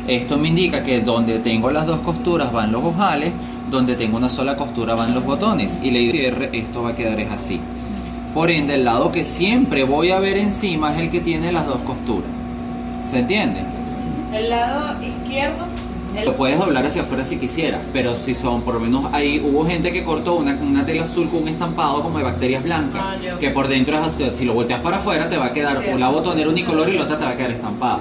Esto me indica que donde tengo las dos costuras van los ojales, donde tengo una sola costura van los botones, y la idea de esto va a quedar es así. Por ende, el lado que siempre voy a ver encima es el que tiene las dos costuras. ¿Se entiende? El lado izquierdo. Lo puedes doblar hacia afuera si quisieras, pero si son, por lo menos ahí hubo gente que cortó una tela azul con un estampado como de bacterias blancas, que por dentro es así, si lo volteas para afuera te va a quedar una botonera unicolor y la otra te va a quedar estampada.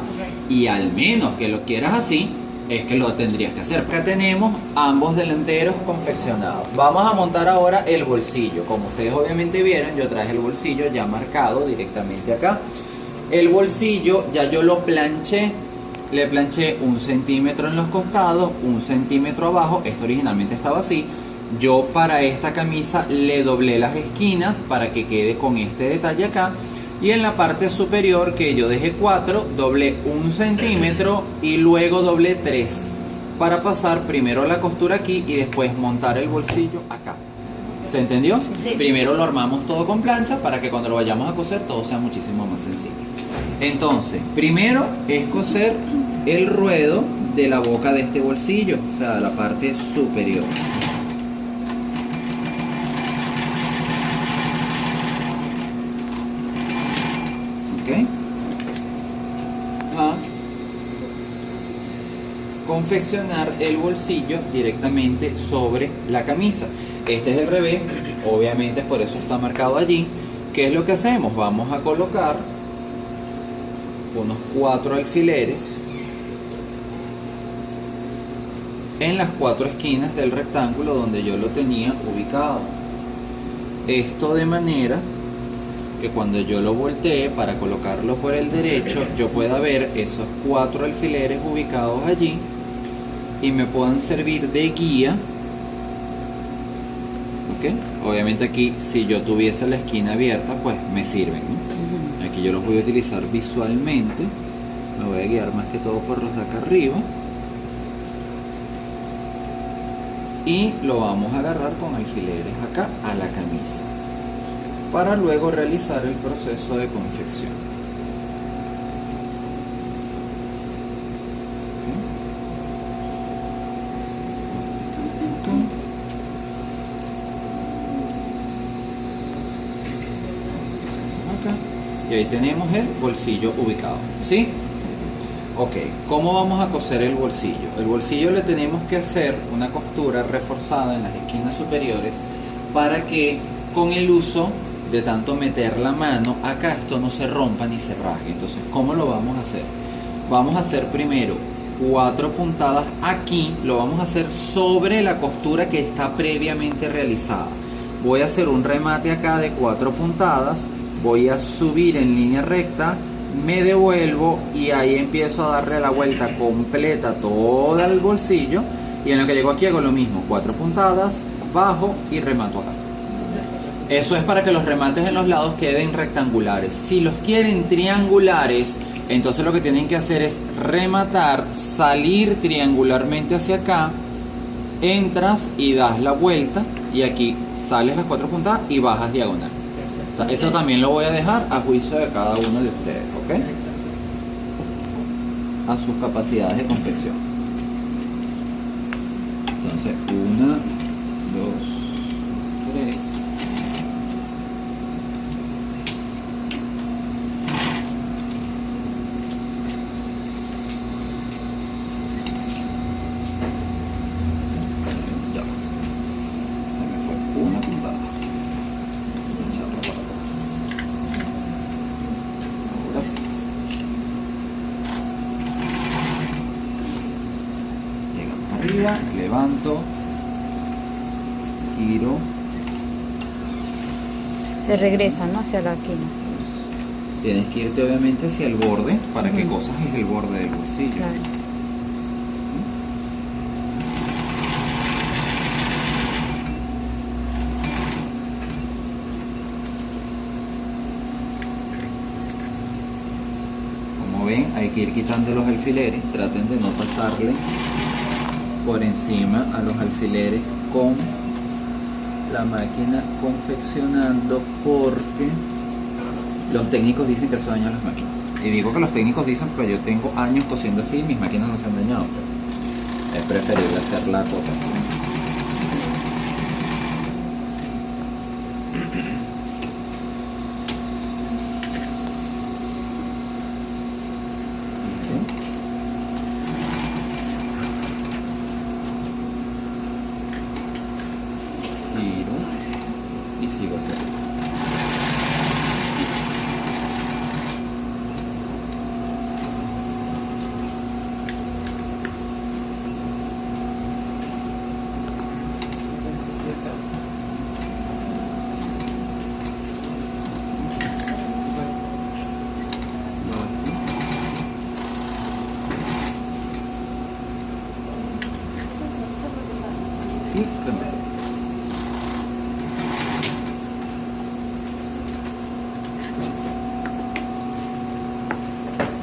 Y al menos que lo quieras así, es que lo tendrías que hacer. Acá tenemos ambos delanteros confeccionados. Vamos a montar ahora el bolsillo. Como ustedes obviamente vieron, yo traje el bolsillo ya marcado directamente acá. El bolsillo ya yo lo planché. Le planché 1 centímetro en los costados, 1 centímetro abajo. Esto originalmente estaba así. Yo para esta camisa le doblé las esquinas para que quede con este detalle acá. Y en la parte superior, que yo dejé 4, doblé 1 centímetro y luego doblé 3 para pasar primero la costura aquí y después montar el bolsillo acá. ¿Se entendió? Sí. Primero lo armamos todo con plancha para que cuando lo vayamos a coser todo sea muchísimo más sencillo. Entonces, primero es coser el ruedo de la boca de este bolsillo, o sea, la parte superior. ¿Ok? A confeccionar el bolsillo directamente sobre la camisa. Este es el revés, obviamente por eso está marcado allí. ¿Qué es lo que hacemos? Vamos a colocar unos 4 alfileres en las 4 esquinas del rectángulo donde yo lo tenía ubicado. Esto de manera que cuando yo lo voltee para colocarlo por el derecho, yo pueda ver esos 4 alfileres ubicados allí y me puedan servir de guía. ¿Ok? Obviamente aquí, si yo tuviese la esquina abierta, pues me sirven, ¿no? Aquí yo los voy a utilizar visualmente. Me voy a guiar más que todo por los de acá arriba. Y lo vamos a agarrar con alfileres acá a la camisa, para luego realizar el proceso de confección. Y ahí tenemos el bolsillo ubicado, ¿sí? Ok, ¿cómo vamos a coser el bolsillo? El bolsillo le tenemos que hacer una costura reforzada en las esquinas superiores para que con el uso de tanto meter la mano acá esto no se rompa ni se rasgue. Entonces, ¿cómo lo vamos a hacer? Vamos a hacer primero 4 puntadas aquí, lo vamos a hacer sobre la costura que está previamente realizada. Voy a hacer un remate acá de 4 puntadas, voy a subir en línea recta, me devuelvo y ahí empiezo a darle la vuelta completa todo el bolsillo, y en lo que llego aquí hago lo mismo, 4 puntadas, bajo y remato acá. Eso es para que los remates en los lados queden rectangulares. Si los quieren triangulares, entonces lo que tienen que hacer es rematar, salir triangularmente hacia acá, entras y das la vuelta y aquí sales las 4 puntadas y bajas diagonal. O sea, eso también lo voy a dejar a juicio de cada uno de ustedes, ¿ok? A sus capacidades de confección. Entonces, 1, 2, 3. Ya. Se me fue una puntada. Arriba, levanto, giro. Se regresa, ¿no? Hacia la esquina. Tienes que irte obviamente hacia el borde para que cosas es el borde del bolsillo. Claro. Como ven, hay que ir quitando los alfileres. Traten de no pasarle por encima a los alfileres con la máquina confeccionando, porque los técnicos dicen que eso daña las máquinas. Y digo que los técnicos dicen porque yo tengo años cosiendo así y mis máquinas no se han dañado. Pero es preferible hacer la acotación. Y sigo hacia arriba. Y prendemos.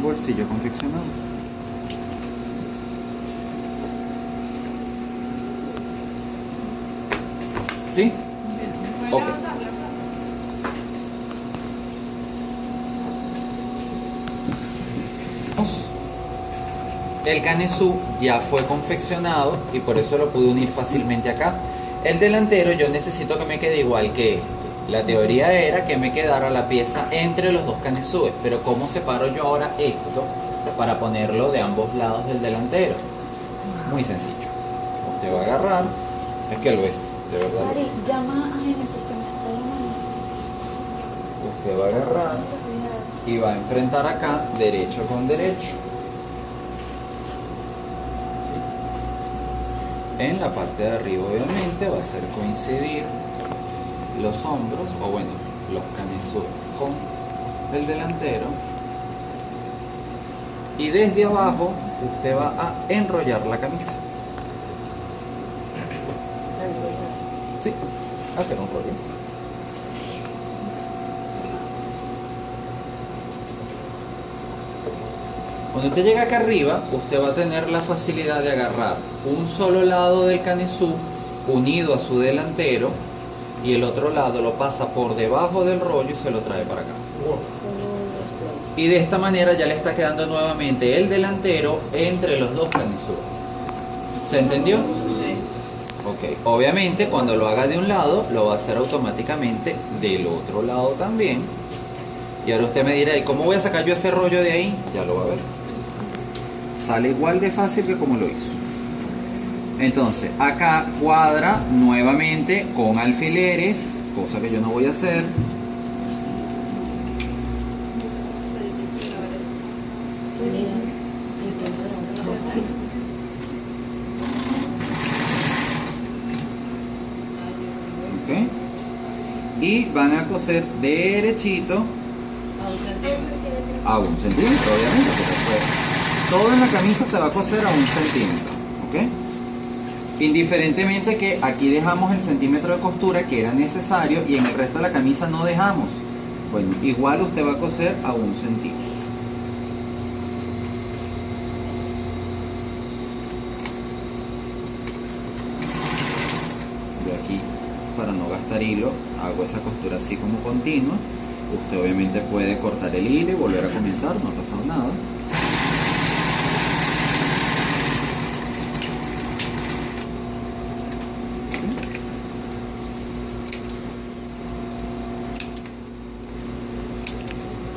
Bolsillo confeccionado. ¿Sí? Ok. El canesú ya fue confeccionado y por eso lo pude unir fácilmente acá. El delantero yo necesito que me quede igual que la teoría era que me quedara la pieza entre los dos canesúes, pero ¿cómo separo yo ahora esto para ponerlo de ambos lados del delantero? Muy sencillo. Usted va a agarrar, es que lo es, de verdad. Mari, llama a Génesis que me está llamando. Usted va a agarrar y va a enfrentar acá derecho con derecho. En la parte de arriba obviamente va a hacer coincidir los hombros, o bueno, los canesúes con el delantero, y desde abajo usted va a enrollar la camisa. Sí, hacer un rollo. Cuando usted llega acá arriba, usted va a tener la facilidad de agarrar un solo lado del canesú unido a su delantero y el otro lado lo pasa por debajo del rollo y se lo trae para acá. Y de esta manera ya le está quedando nuevamente el delantero entre los dos canesús. ¿Se entendió? Sí. Ok, obviamente cuando lo haga de un lado, lo va a hacer automáticamente del otro lado también. Y ahora usted me dirá, ¿y cómo voy a sacar yo ese rollo de ahí? Ya lo va a ver. Sale igual de fácil que como lo hizo. Entonces, acá cuadra nuevamente con alfileres, cosa que yo no voy a hacer. Okay. Y van a coser derechito a 1 centímetro, obviamente, porque todo en la camisa se va a coser a 1 centímetro, ¿ok? Indiferentemente que aquí dejamos el centímetro de costura que era necesario y en el resto de la camisa no dejamos. Bueno, igual usted va a coser a 1 centímetro. Yo aquí, para no gastar hilo, hago esa costura así como continua. Usted obviamente puede cortar el hilo y volver a comenzar, no ha pasado nada.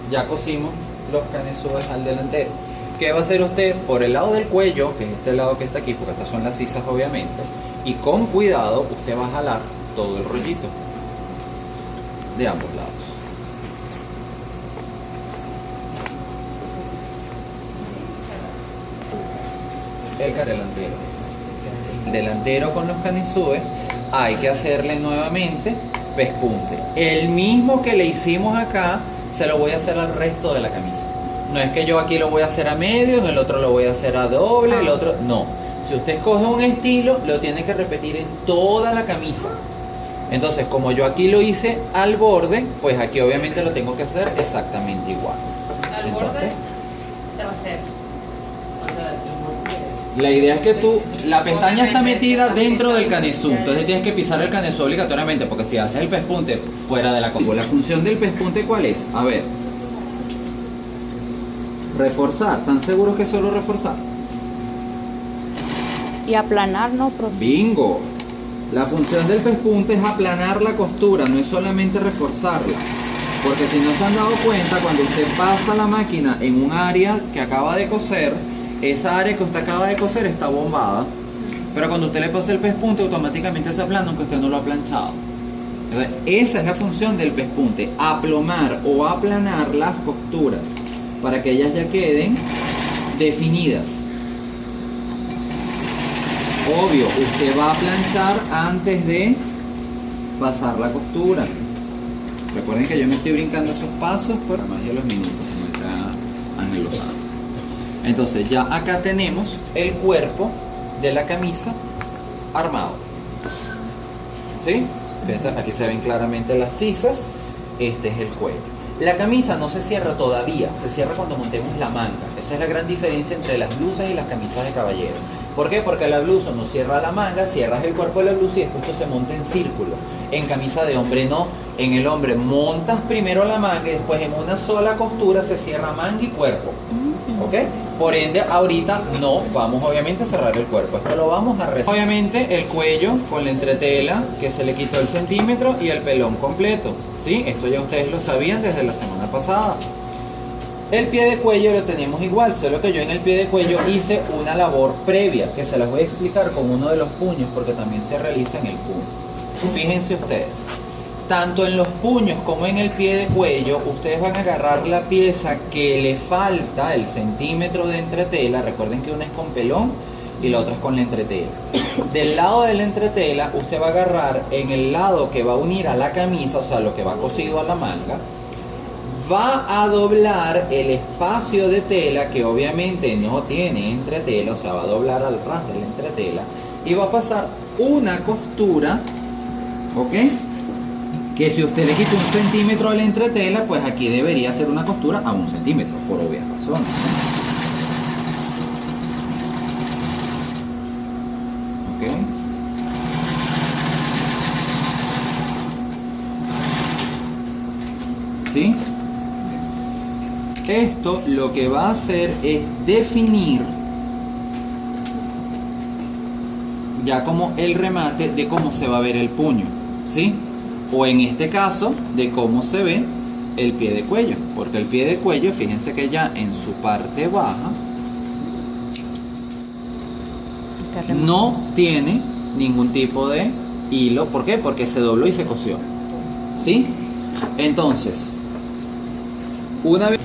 Ya cosimos los canesúes al delantero. ¿Qué va a hacer usted? Por el lado del cuello, que es este lado que está aquí, porque estas son las sisas obviamente, y con cuidado usted va a jalar todo el rollito de ambos lados. El delantero. El delantero con los canesúes hay que hacerle nuevamente pespunte. El mismo que le hicimos acá, se lo voy a hacer al resto de la camisa. No es que yo aquí lo voy a hacer a medio, en el otro lo voy a hacer a doble, el otro... No. Si usted escoge un estilo, lo tiene que repetir en toda la camisa. Entonces, como yo aquí lo hice al borde, pues aquí obviamente lo tengo que hacer exactamente igual. Al borde trasero. La idea es que la pestaña está metida dentro del canesú, entonces tienes que pisar el canesú obligatoriamente, porque si haces el pespunte fuera de la combo. La función del pespunte, ¿cuál es? A ver. Reforzar. ¿Están seguros que es solo reforzar? Y aplanar, ¿no, profe? Bingo. La función del pespunte es aplanar la costura, no es solamente reforzarla. Porque si no se han dado cuenta, cuando usted pasa la máquina en un área que acaba de coser, esa área que usted acaba de coser está bombada. Pero cuando usted le pasa el pespunte, automáticamente se aplana aunque usted no lo ha planchado. Entonces, esa es la función del pespunte, aplomar o aplanar las costuras para que ellas ya queden definidas. Obvio, usted va a planchar antes de pasar la costura. Recuerden que yo me estoy brincando esos pasos por más de los minutos, como dice Ángel Lozano. Entonces ya acá tenemos el cuerpo de la camisa armado. ¿Sí? Aquí se ven claramente las sisas. Este es el cuello. La camisa no se cierra todavía, se cierra cuando montemos la manga. Esa es la gran diferencia entre las blusas y las camisas de caballero. ¿Por qué? Porque la blusa no cierra la manga, cierras el cuerpo de la blusa y después esto se monta en círculo. En camisa de hombre no. En el hombre montas primero la manga y después en una sola costura se cierra manga y cuerpo. ¿Ok? Por ende, ahorita no vamos obviamente a cerrar el cuerpo. Esto lo vamos a reservar. Obviamente el cuello con la entretela que se le quitó el centímetro y el pelón completo. ¿Sí? Esto ya ustedes lo sabían desde la semana pasada. El pie de cuello lo tenemos igual, solo que yo en el pie de cuello hice una labor previa que se las voy a explicar con uno de los puños porque también se realiza en el puño. Fíjense ustedes, tanto en los puños como en el pie de cuello, ustedes van a agarrar la pieza que le falta, el centímetro de entretela. Recuerden que una es con pelón y la otra es con la entretela. Del lado de la entretela, usted va a agarrar en el lado que va a unir a la camisa, o sea, lo que va cosido a la manga, va a doblar el espacio de tela que obviamente no tiene entretela, o sea, va a doblar al ras de la entretela y va a pasar una costura, ¿ok? Que si usted le quita 1 centímetro a la entretela, pues aquí debería ser una costura a 1 centímetro, por obvias razones, ¿no? ¿Ok? ¿Sí? Esto lo que va a hacer es definir ya como el remate de cómo se va a ver el puño, ¿sí? O en este caso, de cómo se ve el pie de cuello. Porque el pie de cuello, fíjense que ya en su parte baja no tiene ningún tipo de hilo. ¿Por qué? Porque se dobló y se cosió, ¿sí? Entonces, una vez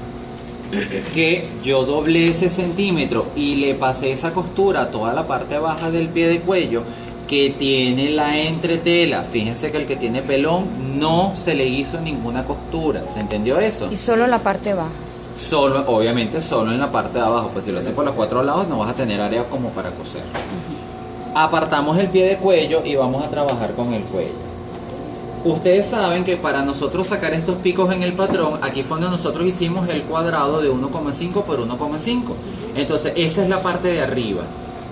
que yo doblé ese centímetro y le pasé esa costura a toda la parte baja del pie de cuello que tiene la entretela, fíjense que el que tiene pelón no se le hizo ninguna costura, ¿se entendió eso? Y solo la parte baja. Solo, obviamente solo en la parte de abajo, pues si lo haces por los 4 lados no vas a tener área como para coser. Apartamos el pie de cuello y vamos a trabajar con el cuello. Ustedes saben que para nosotros sacar estos picos en el patrón, aquí fue donde nosotros hicimos el cuadrado de 1,5 por 1,5. Entonces esa es la parte de arriba.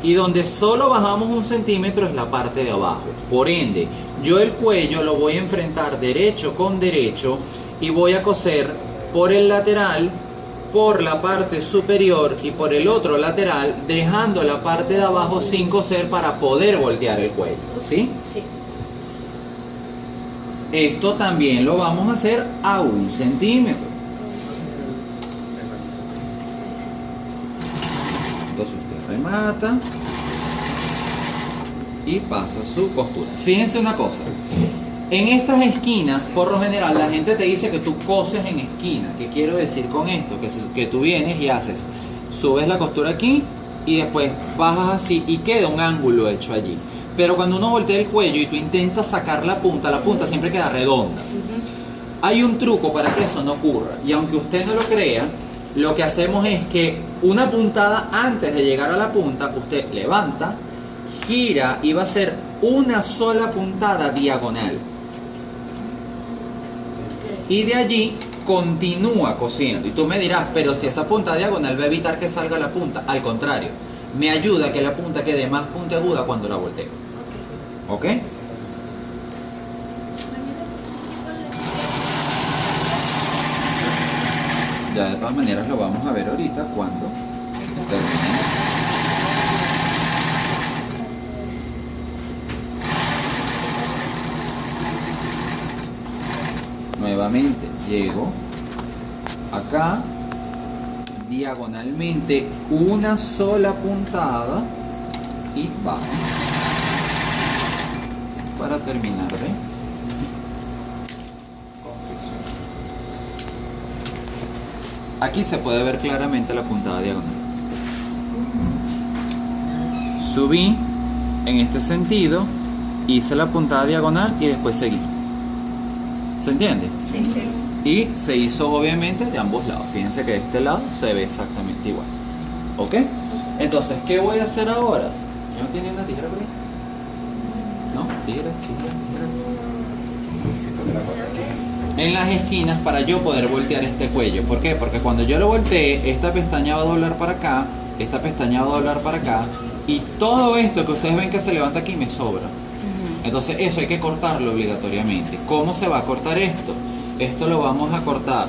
Y donde solo bajamos 1 centímetro es la parte de abajo. Por ende, yo el cuello lo voy a enfrentar derecho con derecho y voy a coser por el lateral, por la parte superior y por el otro lateral, dejando la parte de abajo sin coser para poder voltear el cuello. ¿Sí? Sí. Esto también lo vamos a hacer a 1 centímetro. Entonces usted remata y pasa su costura. Fíjense una cosa. En estas esquinas, por lo general, la gente te dice que tú coses en esquina. ¿Qué quiero decir con esto? Que tú vienes y haces, subes la costura aquí y después bajas así y queda un ángulo hecho allí. Pero cuando uno voltea el cuello y tú intentas sacar la punta siempre queda redonda. Hay un truco para que eso no ocurra. Y aunque usted no lo crea, lo que hacemos es que una puntada antes de llegar a la punta, usted levanta, gira y va a hacer una sola puntada diagonal. Y de allí continúa cosiendo. Y tú me dirás, pero si esa punta diagonal va a evitar que salga la punta. Al contrario, me ayuda a que la punta quede más puntiaguda cuando la volteo. ¿Ok? Ya de todas maneras lo vamos a ver ahorita cuando termine. Nuevamente llego acá diagonalmente una sola puntada y bajo para terminar de confeccionar. Aquí se puede ver claramente la puntada diagonal. Subí en este sentido, hice la puntada diagonal y después seguí. ¿Se entiende? Sí, sí. Y se hizo obviamente de ambos lados. Fíjense que de este lado se ve exactamente igual. ¿Ok? Entonces, ¿qué voy a hacer ahora? ¿Yo no tiene una tijera por ahí? ¿No? Tijera. En las esquinas para yo poder voltear este cuello. ¿Por qué? Porque cuando yo lo voltee, esta pestaña va a doblar para acá, esta pestaña va a doblar para acá, y todo esto que ustedes ven que se levanta aquí me sobra. Entonces eso hay que cortarlo obligatoriamente. ¿Cómo se va a cortar esto? Esto lo vamos a cortar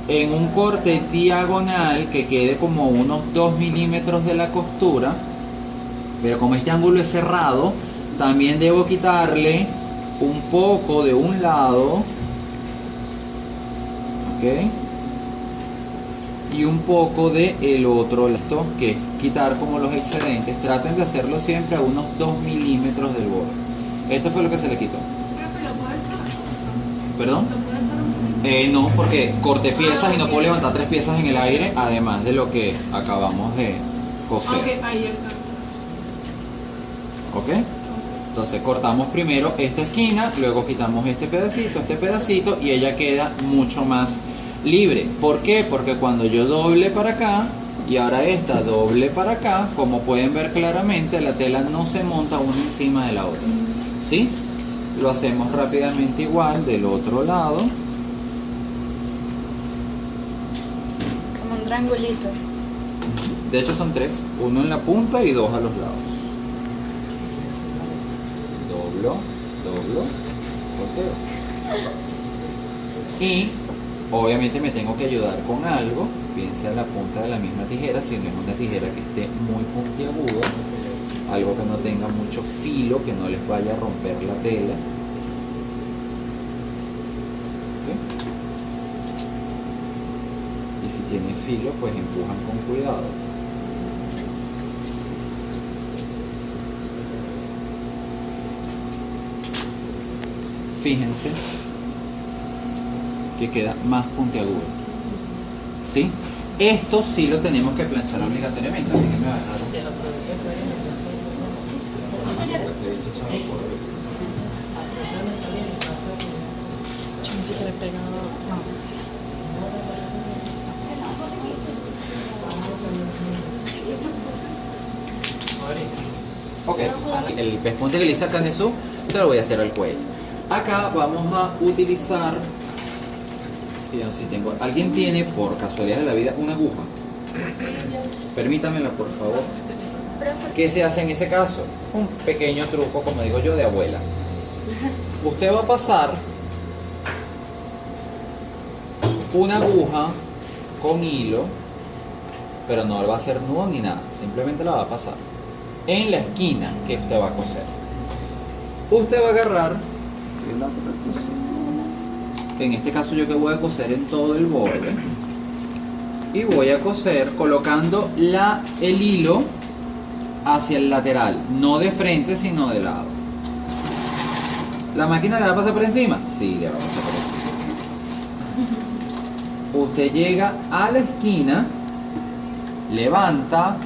en un corte diagonal que quede como unos 2 milímetros de la costura, pero como este ángulo es cerrado, también debo quitarle un poco de un lado, ¿ok? Y un poco del otro lado, que es quitar como los excedentes. Traten de hacerlo siempre a unos 2 milímetros del borde. Esto fue lo que se le quitó. ¿Perdón? No, porque corté piezas y no puedo levantar 3 piezas en el aire, además de lo que acabamos de coser. ¿Ok? Entonces cortamos primero esta esquina, luego quitamos este pedacito y ella queda mucho más libre. ¿Por qué? Porque cuando yo doble para acá y ahora esta doble para acá, como pueden ver claramente, la tela no se monta una encima de la otra. ¿Sí? Lo hacemos rápidamente igual del otro lado. Como un triangulito. De hecho son 3, uno en la punta y 2 a los lados. Doblo, volteo. Y obviamente me tengo que ayudar con algo, piensa en la punta de la misma tijera, si no es una tijera que esté muy puntiaguda, algo que no tenga mucho filo, que no les vaya a romper la tela. ¿Okay? Y si tiene filo, pues empujan con cuidado. Fíjense que queda más puntiagudo. ¿Sí? Esto sí lo tenemos que planchar obligatoriamente, así que me va a dejar Yo ni siquiera he pegado. No. Ok, el pespunte que le hice a Canesú se lo voy a hacer al cuello. Acá vamos a utilizar, si no sé si tengo, ¿alguien tiene por casualidad de la vida una aguja? Permítamela por favor. ¿Qué se hace en ese caso? Un pequeño truco, como digo yo, de abuela. Usted va a pasar una aguja con hilo, pero no le va a hacer nudo ni nada, simplemente la va a pasar en la esquina que usted va a coser. Usted va a agarrar, en este caso yo que voy a coser en todo el borde, y voy a coser colocando el hilo hacia el lateral, no de frente sino de lado. ¿La máquina le va a pasar por encima? Sí, le va a pasar por encima. Usted llega a la esquina, levanta,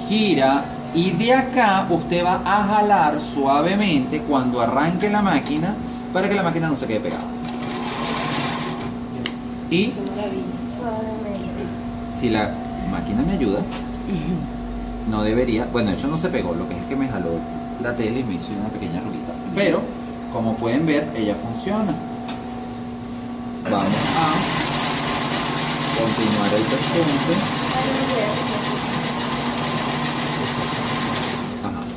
gira, y de acá usted va a jalar suavemente cuando arranque la máquina para que la máquina no se quede pegada. Y si la máquina me ayuda, no debería, bueno, de hecho no se pegó, lo que es que me jaló la tela y me hizo una pequeña arruguita, pero como pueden ver, ella funciona. Vamos a continuar el pespunte.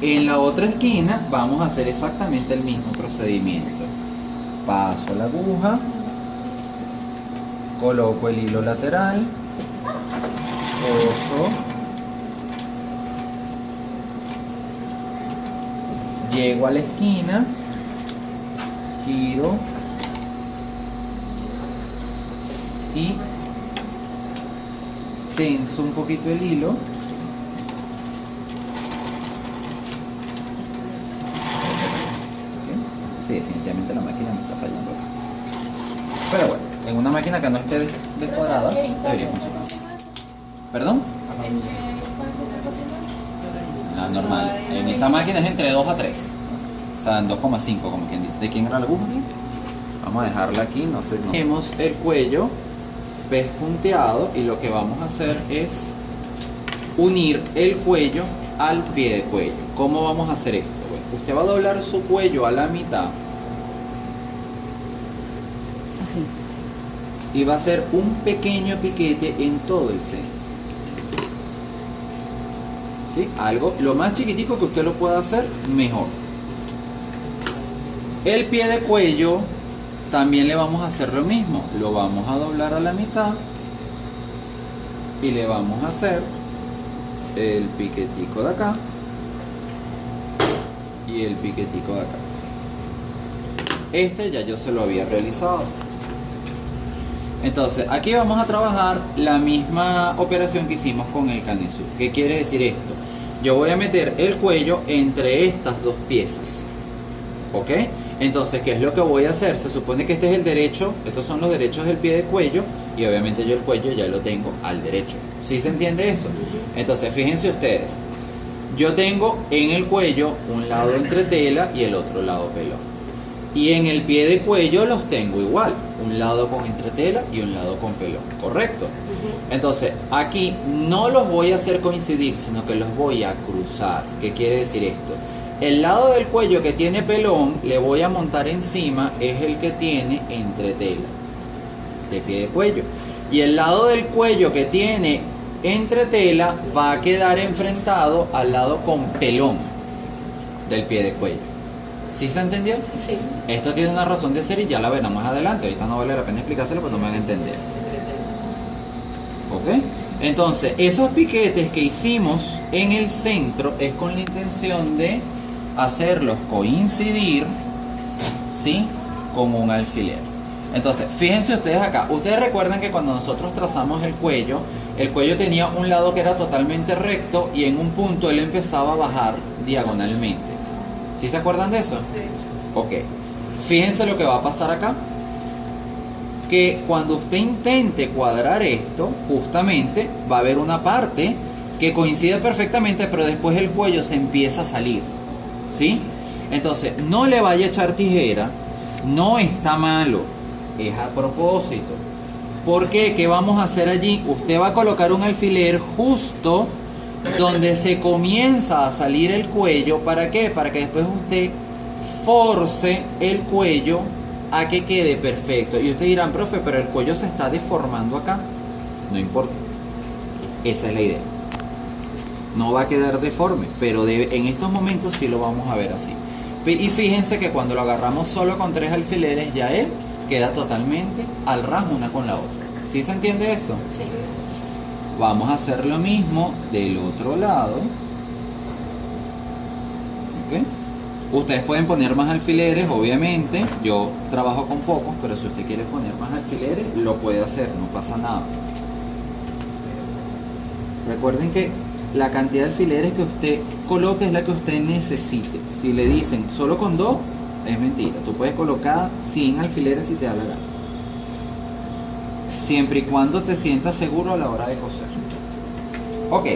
En la otra esquina vamos a hacer exactamente el mismo procedimiento. Paso la aguja, Coloco el hilo lateral, coso, llego a la esquina, giro y tenso un poquito el hilo. ¿Ok? Sí, definitivamente la máquina me está fallando acá. Pero bueno, en una máquina que no esté descuadrada debería funcionar. ¿Perdón? La normal. En esta máquina es entre 2 a 3. O sea, en 2,5 como quien dice. ¿De quién era la aguja aquí? Vamos a dejarla aquí, no sé. Tenemos el cuello pespunteado y lo que vamos a hacer es unir el cuello al pie de cuello. ¿Cómo vamos a hacer esto? Bueno, usted va a doblar su cuello a la mitad. Así. Y va a hacer un pequeño piquete en todo el centro. ¿Sí? Algo, lo más chiquitico que usted lo pueda hacer, mejor. El pie de cuello también le vamos a hacer lo mismo. Lo vamos a doblar a la mitad y le vamos a hacer el piquetico de acá y el piquetico de acá. Este ya yo se lo había realizado. Entonces, aquí vamos a trabajar la misma operación que hicimos con el canesú. ¿Qué quiere decir esto? Yo voy a meter el cuello entre estas dos piezas. ¿Ok? Entonces, ¿qué es lo que voy a hacer? Se supone que este es el derecho, estos son los derechos del pie de cuello, y obviamente yo el cuello ya lo tengo al derecho. ¿Sí se entiende eso? Entonces, fíjense ustedes. Yo tengo en el cuello un lado entretela y el otro lado pelón. Y en el pie de cuello los tengo igual, un lado con entretela y un lado con pelón, ¿correcto? Entonces, aquí no los voy a hacer coincidir, sino que los voy a cruzar. ¿Qué quiere decir esto? El lado del cuello que tiene pelón, le voy a montar encima, es el que tiene entretela, de pie de cuello. Y el lado del cuello que tiene entretela va a quedar enfrentado al lado con pelón del pie de cuello. ¿Sí se entendió? Sí. Esto tiene una razón de ser y ya la verán más adelante. Ahorita no vale la pena explicárselo porque no me van a entender. ¿Ok? Entonces, esos piquetes que hicimos en el centro es con la intención de hacerlos coincidir, ¿sí?, con un alfiler. Entonces, fíjense ustedes acá. Ustedes recuerdan que cuando nosotros trazamos el cuello tenía un lado que era totalmente recto y en un punto él empezaba a bajar diagonalmente. ¿Sí se acuerdan de eso? Sí. Ok. Fíjense lo que va a pasar acá. Que cuando usted intente cuadrar esto, justamente va a haber una parte que coincide perfectamente, pero después el cuello se empieza a salir. ¿Sí? Entonces, no le vaya a echar tijera. No está malo. Es a propósito. ¿Por qué? ¿Qué vamos a hacer allí? Usted va a colocar un alfiler justo donde se comienza a salir el cuello. ¿Para qué? Para que después usted force el cuello a que quede perfecto. Y ustedes dirán, profe, pero el cuello se está deformando acá. No importa. Esa es la idea. No va a quedar deforme, pero en estos momentos sí lo vamos a ver así. Y fíjense que cuando lo agarramos solo con 3 alfileres, ya él queda totalmente al ras una con la otra. ¿Sí se entiende esto? Sí. Vamos a hacer lo mismo del otro lado. ¿Ok? Ustedes pueden poner más alfileres, obviamente. Yo trabajo con pocos, pero si usted quiere poner más alfileres, lo puede hacer, no pasa nada. Recuerden que la cantidad de alfileres que usted coloque es la que usted necesite. Si le dicen solo con 2, es mentira. Tú puedes colocar 100 alfileres si te da la gana. Siempre y cuando te sientas seguro a la hora de coser. Ok.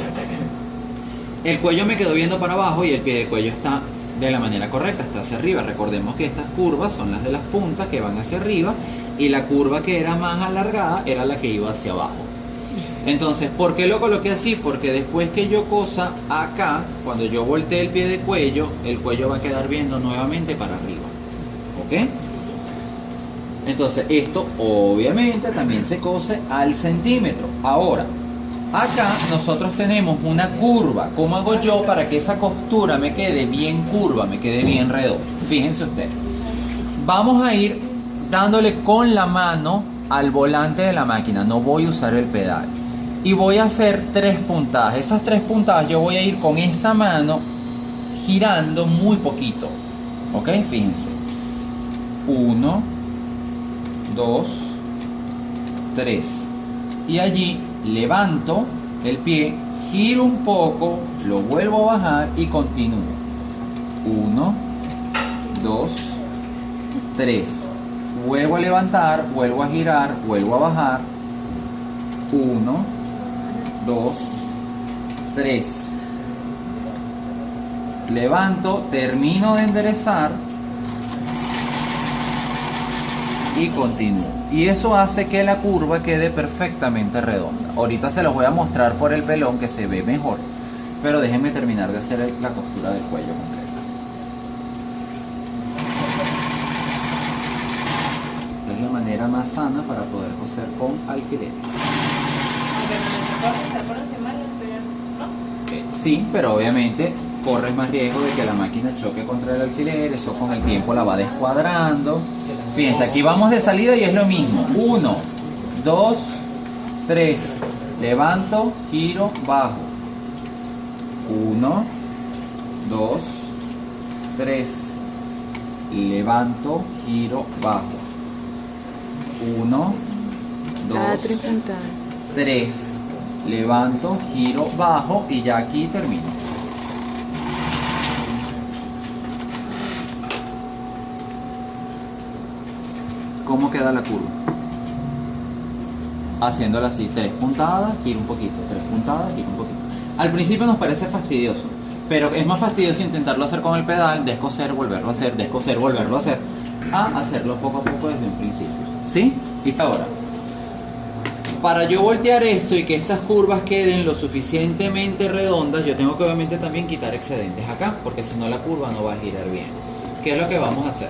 El cuello me quedó viendo para abajo y el pie de cuello está de la manera correcta, está hacia arriba. Recordemos que estas curvas son las de las puntas que van hacia arriba y la curva que era más alargada era la que iba hacia abajo. Entonces, ¿por qué lo coloqué así? Porque después que yo cosa acá, cuando yo voltee el pie de cuello, el cuello va a quedar viendo nuevamente para arriba. ¿Ok? Entonces, esto obviamente también se cose al centímetro. Ahora, acá nosotros tenemos una curva. ¿Cómo hago yo para que esa costura me quede bien curva, me quede bien redonda? Fíjense ustedes. Vamos a ir dándole con la mano al volante de la máquina, no voy a usar el pedal. Y voy a hacer 3 puntadas. Esas 3 puntadas yo voy a ir con esta mano girando muy poquito. ¿Ok? Fíjense. 1, 2, 3. Y allí levanto el pie, giro un poco, lo vuelvo a bajar y continúo. 1, 2, 3. Vuelvo a levantar, vuelvo a girar, vuelvo a bajar. 1, 2, 3. Levanto, termino de enderezar y continúo. Y eso hace que la curva quede perfectamente redonda. Ahorita se los voy a mostrar por el pelón que se ve mejor, pero déjenme terminar de hacer la costura del cuello completa. Es la manera más sana para poder coser con alfileres. Sí, pero obviamente corres más riesgo de que la máquina choque contra el alfiler, eso con el tiempo la va descuadrando. Fíjense, aquí vamos de salida y es lo mismo. 1, 2, 3. Levanto, giro, bajo. 1, 2, 3. Levanto, giro, bajo. 1, 2, 3. Levanto, giro, bajo y ya aquí termino. ¿Cómo queda la curva? Haciéndola así, 3 puntadas, giro un poquito, 3 puntadas, giro un poquito. Al principio nos parece fastidioso, pero es más fastidioso intentarlo hacer con el pedal, descoser, volverlo a hacer, descoser, volverlo a hacer, a hacerlo poco a poco desde un principio. ¿Sí? Y ahora, para yo voltear esto y que estas curvas queden lo suficientemente redondas, yo tengo que obviamente también quitar excedentes acá, porque si no la curva no va a girar bien. ¿Qué es lo que vamos a hacer?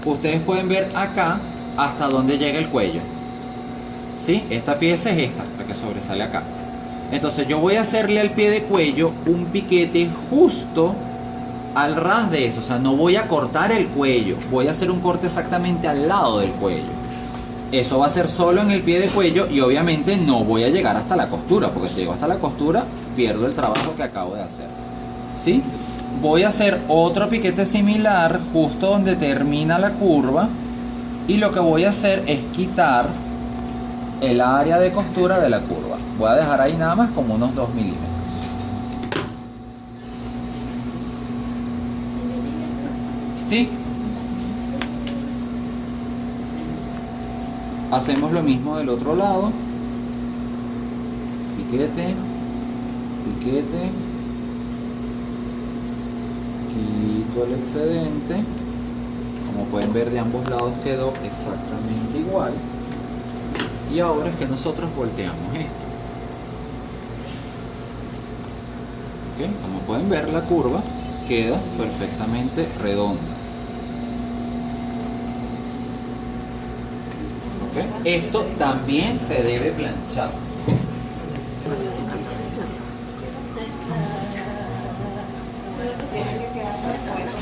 Ustedes pueden ver acá hasta donde llega el cuello. ¿Sí? Esta pieza es esta, la que sobresale acá. Entonces yo voy a hacerle al pie de cuello un piquete justo al ras de eso. O sea, no voy a cortar el cuello, voy a hacer un corte exactamente al lado del cuello. Eso va a ser solo en el pie de cuello y obviamente no voy a llegar hasta la costura, porque si llego hasta la costura pierdo el trabajo que acabo de hacer. ¿Sí? Voy a hacer otro piquete similar justo donde termina la curva y lo que voy a hacer es quitar el área de costura de la curva. Voy a dejar ahí nada más como unos 2 milímetros. ¿Sí? Hacemos lo mismo del otro lado. Piquete, piquete. Quito el excedente. Como pueden ver, de ambos lados quedó exactamente igual. Y ahora es que nosotros volteamos esto. ¿Okay? Como pueden ver, la curva queda perfectamente redonda. ¿Okay? Esto también se debe planchar.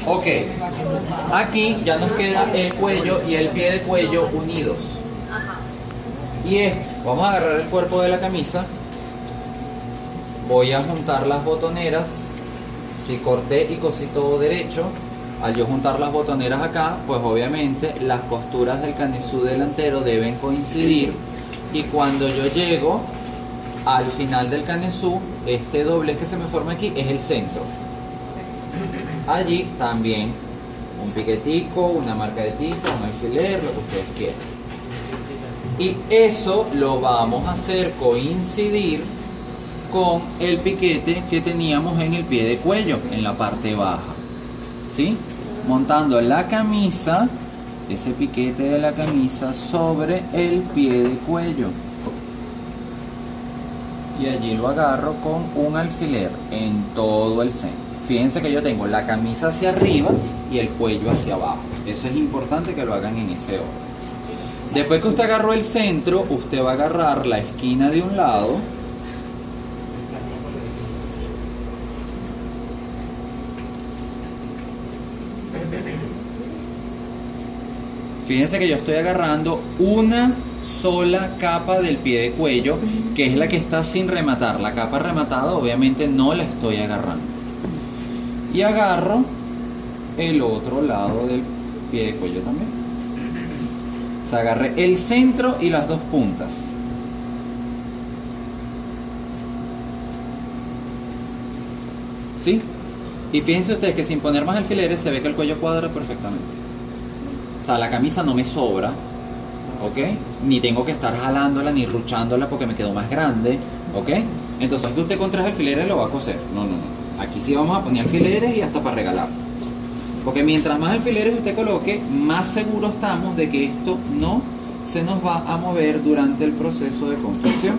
Ok, aquí ya nos queda el cuello y el pie de cuello unidos. Y esto, vamos a agarrar el cuerpo de la camisa. Voy a juntar las botoneras. Si corté y cosí todo derecho, al yo juntar las botoneras acá, pues obviamente las costuras del canesú delantero deben coincidir. Y cuando yo llego al final del canesú, este doblez que se me forma aquí es el centro. Allí también un piquetico, una marca de tiza, un alfiler, lo que ustedes quieran. Y eso lo vamos a hacer coincidir con el piquete que teníamos en el pie de cuello, en la parte baja. ¿Sí? Montando la camisa, ese piquete de la camisa sobre el pie de cuello. Y allí lo agarro con un alfiler en todo el centro. Fíjense que yo tengo la camisa hacia arriba y el cuello hacia abajo. Eso es importante que lo hagan en ese orden. Después que usted agarró el centro, usted va a agarrar la esquina de un lado. Fíjense que yo estoy agarrando una sola capa del pie de cuello, que es la que está sin rematar. La capa rematada obviamente no la estoy agarrando. Y agarro el otro lado del pie de cuello también. O sea, agarré el centro y las dos puntas. ¿Sí? Y fíjense ustedes que sin poner más alfileres se ve que el cuello cuadra perfectamente. O sea, la camisa no me sobra, ¿ok? Ni tengo que estar jalándola ni ruchándola porque me quedó más grande, ¿ok? Entonces, que usted con 3 alfileres lo va a coser. No, no, no. Aquí sí vamos a poner alfileres y hasta para regalar. Porque mientras más alfileres usted coloque, más seguro estamos de que esto no se nos va a mover durante el proceso de confección.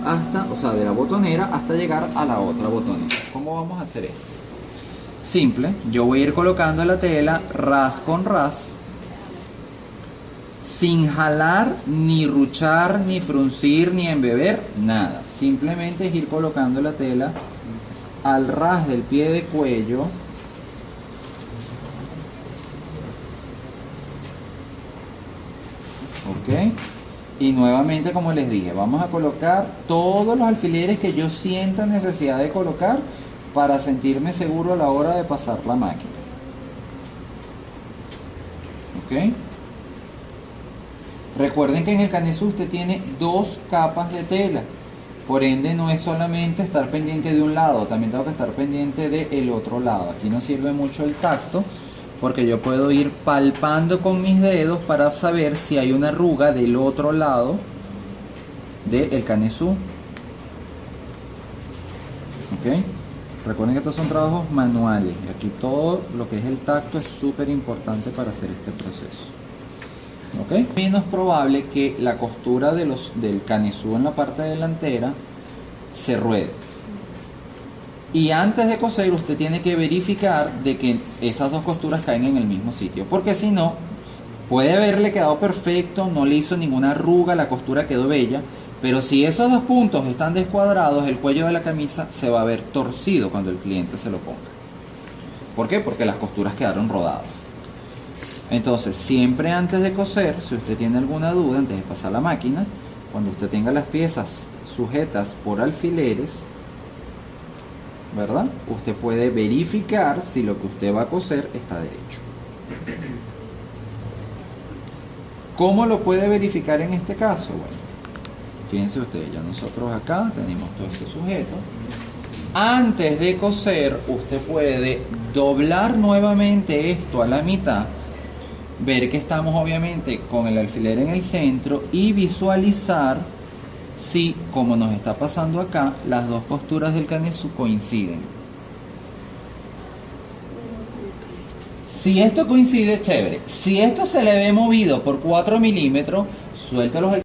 Hasta, o sea, de la botonera hasta llegar a la otra botonera. ¿Cómo vamos a hacer esto? Simple, yo voy a ir colocando la tela ras con ras, sin jalar, ni ruchar, ni fruncir, ni embeber, nada. Simplemente es ir colocando la tela al ras del pie de cuello. Ok. Y nuevamente, como les dije, vamos a colocar todos los alfileres que yo sienta necesidad de colocar para sentirme seguro a la hora de pasar la máquina. ¿Ok? Recuerden que en el canesú usted tiene 2 capas de tela. Por ende, no es solamente estar pendiente de un lado, también tengo que estar pendiente del otro lado. Aquí no sirve mucho el tacto, porque yo puedo ir palpando con mis dedos para saber si hay una arruga del otro lado del canesú. ¿Ok? Recuerden que estos son trabajos manuales. Y aquí todo lo que es el tacto es súper importante para hacer este proceso. ¿Ok? Menos probable que la costura del canesú en la parte delantera se ruede. Y antes de coser usted tiene que verificar de que esas 2 costuras caen en el mismo sitio, porque si no, puede haberle quedado perfecto, no le hizo ninguna arruga, la costura quedó bella, pero si esos 2 puntos están descuadrados, el cuello de la camisa se va a ver torcido cuando el cliente se lo ponga. ¿Por qué? Porque las costuras quedaron rodadas. Entonces, siempre antes de coser, si usted tiene alguna duda, antes de pasar la máquina, cuando usted tenga las piezas sujetas por alfileres, ¿verdad? Usted puede verificar si lo que usted va a coser está derecho. ¿Cómo lo puede verificar en este caso? Bueno, fíjense ustedes, ya nosotros acá tenemos todo este sujeto. Antes de coser, usted puede doblar nuevamente esto a la mitad, ver que estamos obviamente con el alfiler en el centro y visualizar si, como nos está pasando acá, las 2 costuras del canesú coinciden. Si esto coincide, chévere. Si esto se le ve movido por 4 milímetros, suéltelos.